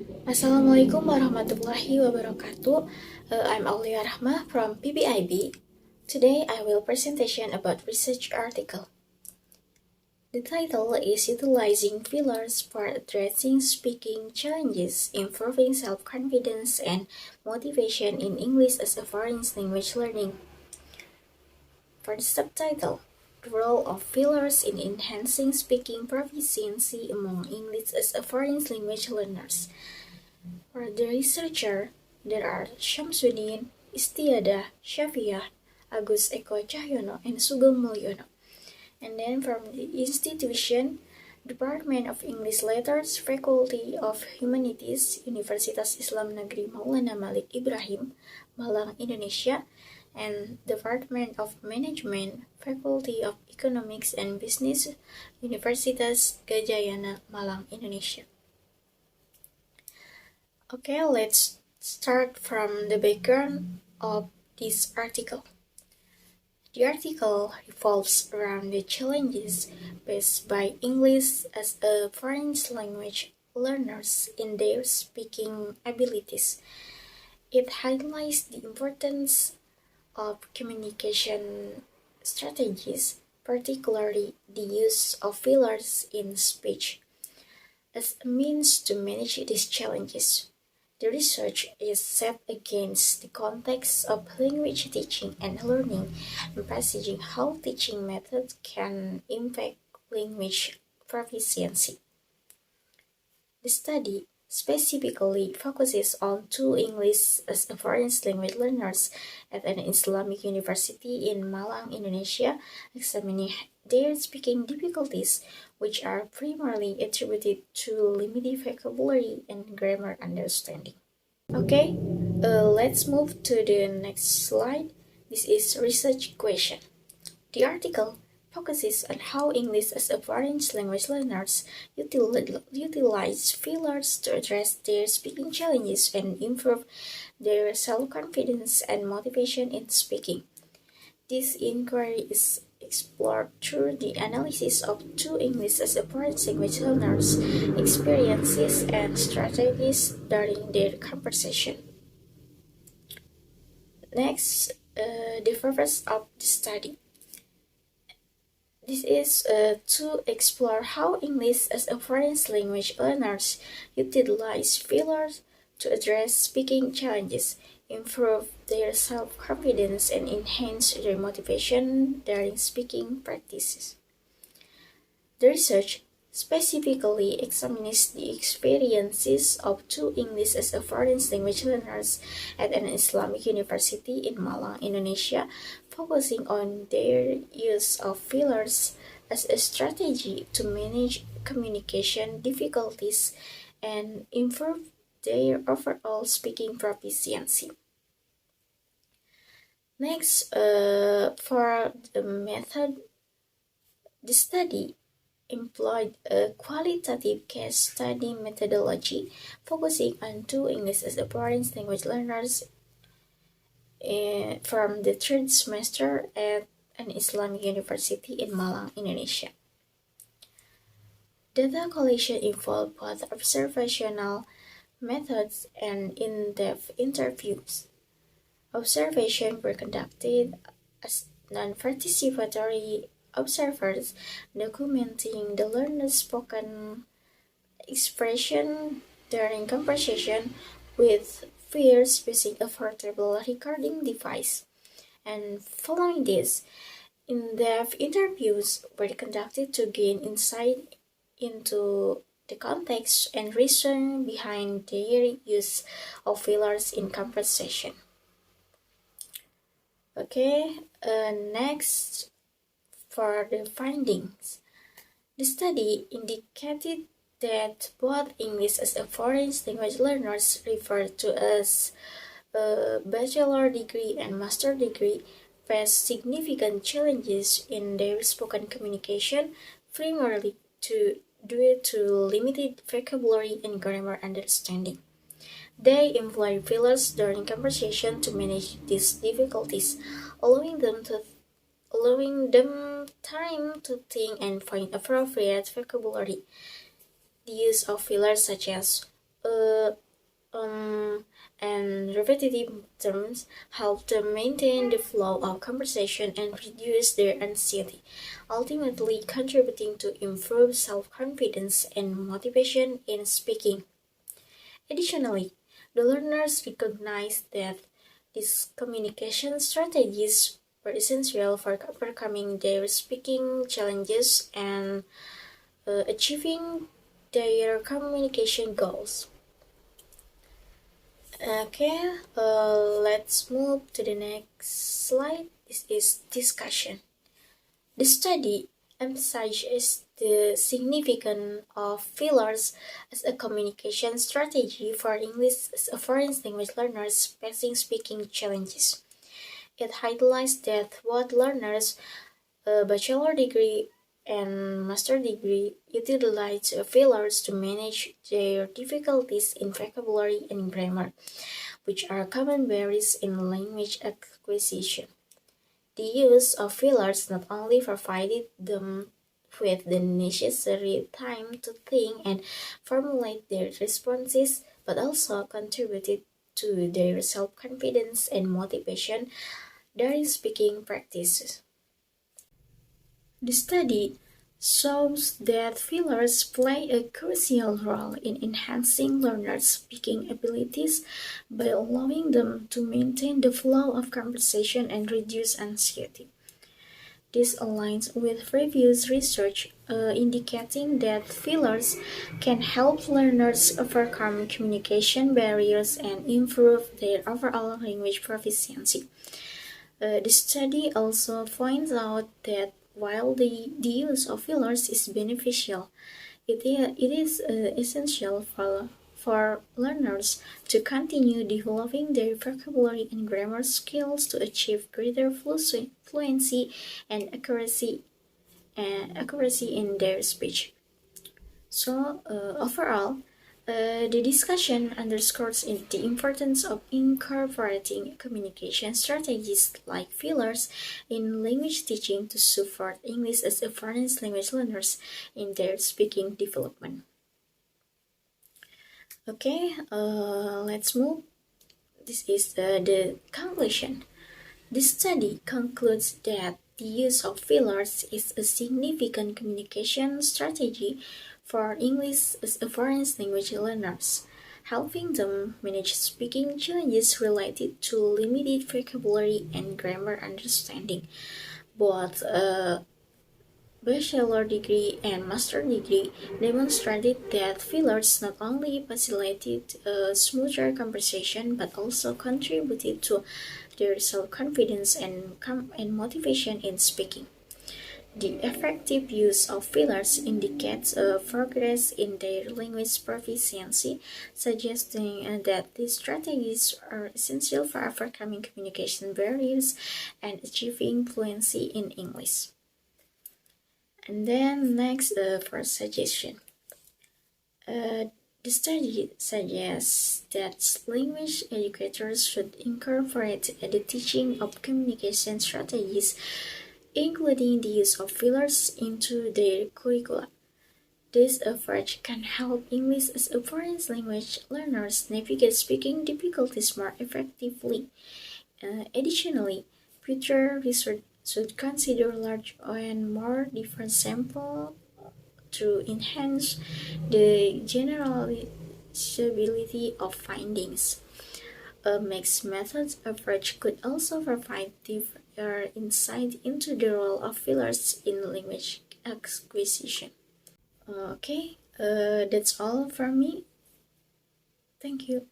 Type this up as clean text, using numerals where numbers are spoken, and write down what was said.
Assalamualaikum warahmatullahi wabarakatuh. I'm Aulia Rahmah from PBIB. Today I will presentation about research article. The title is Utilizing Pillars for Addressing Speaking Challenges, Improving Self-Confidence and Motivation in English as a Foreign Language Learning. For the subtitle, the role of pillars in enhancing speaking proficiency among English as a foreign language learners. For the researcher, there are Syamsuddin, Istiadah, Syafiyah, Agus Eko Cahyono, and Sugeng Mulyono. And then from the institution, Department of English Letters, Faculty of Humanities, Universitas Islam Negeri Maulana Malik Ibrahim, Malang, Indonesia, and Department of Management, Faculty of Economics and Business, Universitas Gajayana, Malang, Indonesia. Okay, let's start from the background of this article. The article revolves around the challenges faced by English as a foreign language learners in their speaking abilities. It highlights the importance of communication strategies, particularly the use of fillers in speech, as a means to manage these challenges. The research is set against the context of language teaching and learning, emphasizing how teaching methods can impact language proficiency. The study specifically focuses on two English as a foreign language learners at an Islamic university in Malang, Indonesia, examining their speaking difficulties, which are primarily attributed to limited vocabulary and grammar understanding. Okay, let's move to the next slide. This is research question. The article focuses on how English as a foreign language learners utilize fillers to address their speaking challenges and improve their self-confidence and motivation in speaking. This inquiry is explored through the analysis of two English as a foreign language learners' experiences and strategies during their conversation. Next, the purpose of the study. This is to explore how English as a foreign language learners utilize fillers to address speaking challenges, improve their self-confidence, and enhance their motivation during speaking practices. The research specifically examines the experiences of two English as a foreign language learners at an Islamic university in Malang, Indonesia, focusing on their use of fillers as a strategy to manage communication difficulties and improve their overall speaking proficiency. Next, for the method, the study employed a qualitative case study methodology focusing on two English as a foreign language learners from the third semester at an Islamic university in Malang, Indonesia. Data collection involved both observational methods and in-depth interviews. Observations were conducted as non-participatory observers, documenting the learner's spoken expression during conversation with peers using a portable recording device. And following this, in-depth interviews were conducted to gain insight into the context and reason behind their use of fillers in conversation. Okay, next for the findings. The study indicated that both English as a foreign language learners referred to as a bachelor degree and master degree face significant challenges in their spoken communication, primarily due to limited vocabulary and grammar understanding. They employ fillers during conversation to manage these difficulties, allowing them time to think and find appropriate vocabulary. The use of fillers such as uh, um, and repetitive terms help them maintain the flow of conversation and reduce their anxiety, ultimately contributing to improved self-confidence and motivation in speaking. Additionally, the learners recognize that these communication strategies were essential for overcoming their speaking challenges and achieving their communication goals. Okay, let's move to the next slide. This is discussion. The study emphasizes the significance of fillers as a communication strategy for English as a foreign language learners facing speaking challenges. It highlights that what learners a bachelor degree and master degree utilize fillers to manage their difficulties in vocabulary and grammar, which are common barriers in language acquisition. The use of fillers not only provided them with the necessary time to think and formulate their responses, but also contributed to their self-confidence and motivation during speaking practices. The study shows that fillers play a crucial role in enhancing learners' speaking abilities by allowing them to maintain the flow of conversation and reduce anxiety. This aligns with previous research indicating that fillers can help learners overcome communication barriers and improve their overall language proficiency. The study also points out that while the use of fillers is beneficial, it is essential for learners to continue developing their vocabulary and grammar skills to achieve greater fluency and accuracy in their speech. So, overall, the discussion underscores the importance of incorporating communication strategies like fillers in language teaching to support English as a foreign language learners in their speaking development. Okay, let's move. This is the conclusion. The study concludes that the use of fillers is a significant communication strategy for English as a foreign language learners, helping them manage speaking challenges related to limited vocabulary and grammar understanding. Both bachelor degree and master degree demonstrated that fillers not only facilitated a smoother conversation but also contributed to their self-confidence and motivation in speaking. The effective use of fillers indicates a progress in their language proficiency, suggesting that these strategies are essential for overcoming communication barriers and achieving fluency in English. And then next, for suggestion. The study suggests that language educators should incorporate the teaching of communication strategies, including the use of fillers, into their curricula. This approach can help English as a foreign language learners navigate speaking difficulties more effectively. Additionally, future research should consider large and more different samples to enhance the generalizability of findings. A mixed methods approach could also provide deeper insight into the role of fillers in language acquisition. Okay, that's all from me. Thank you.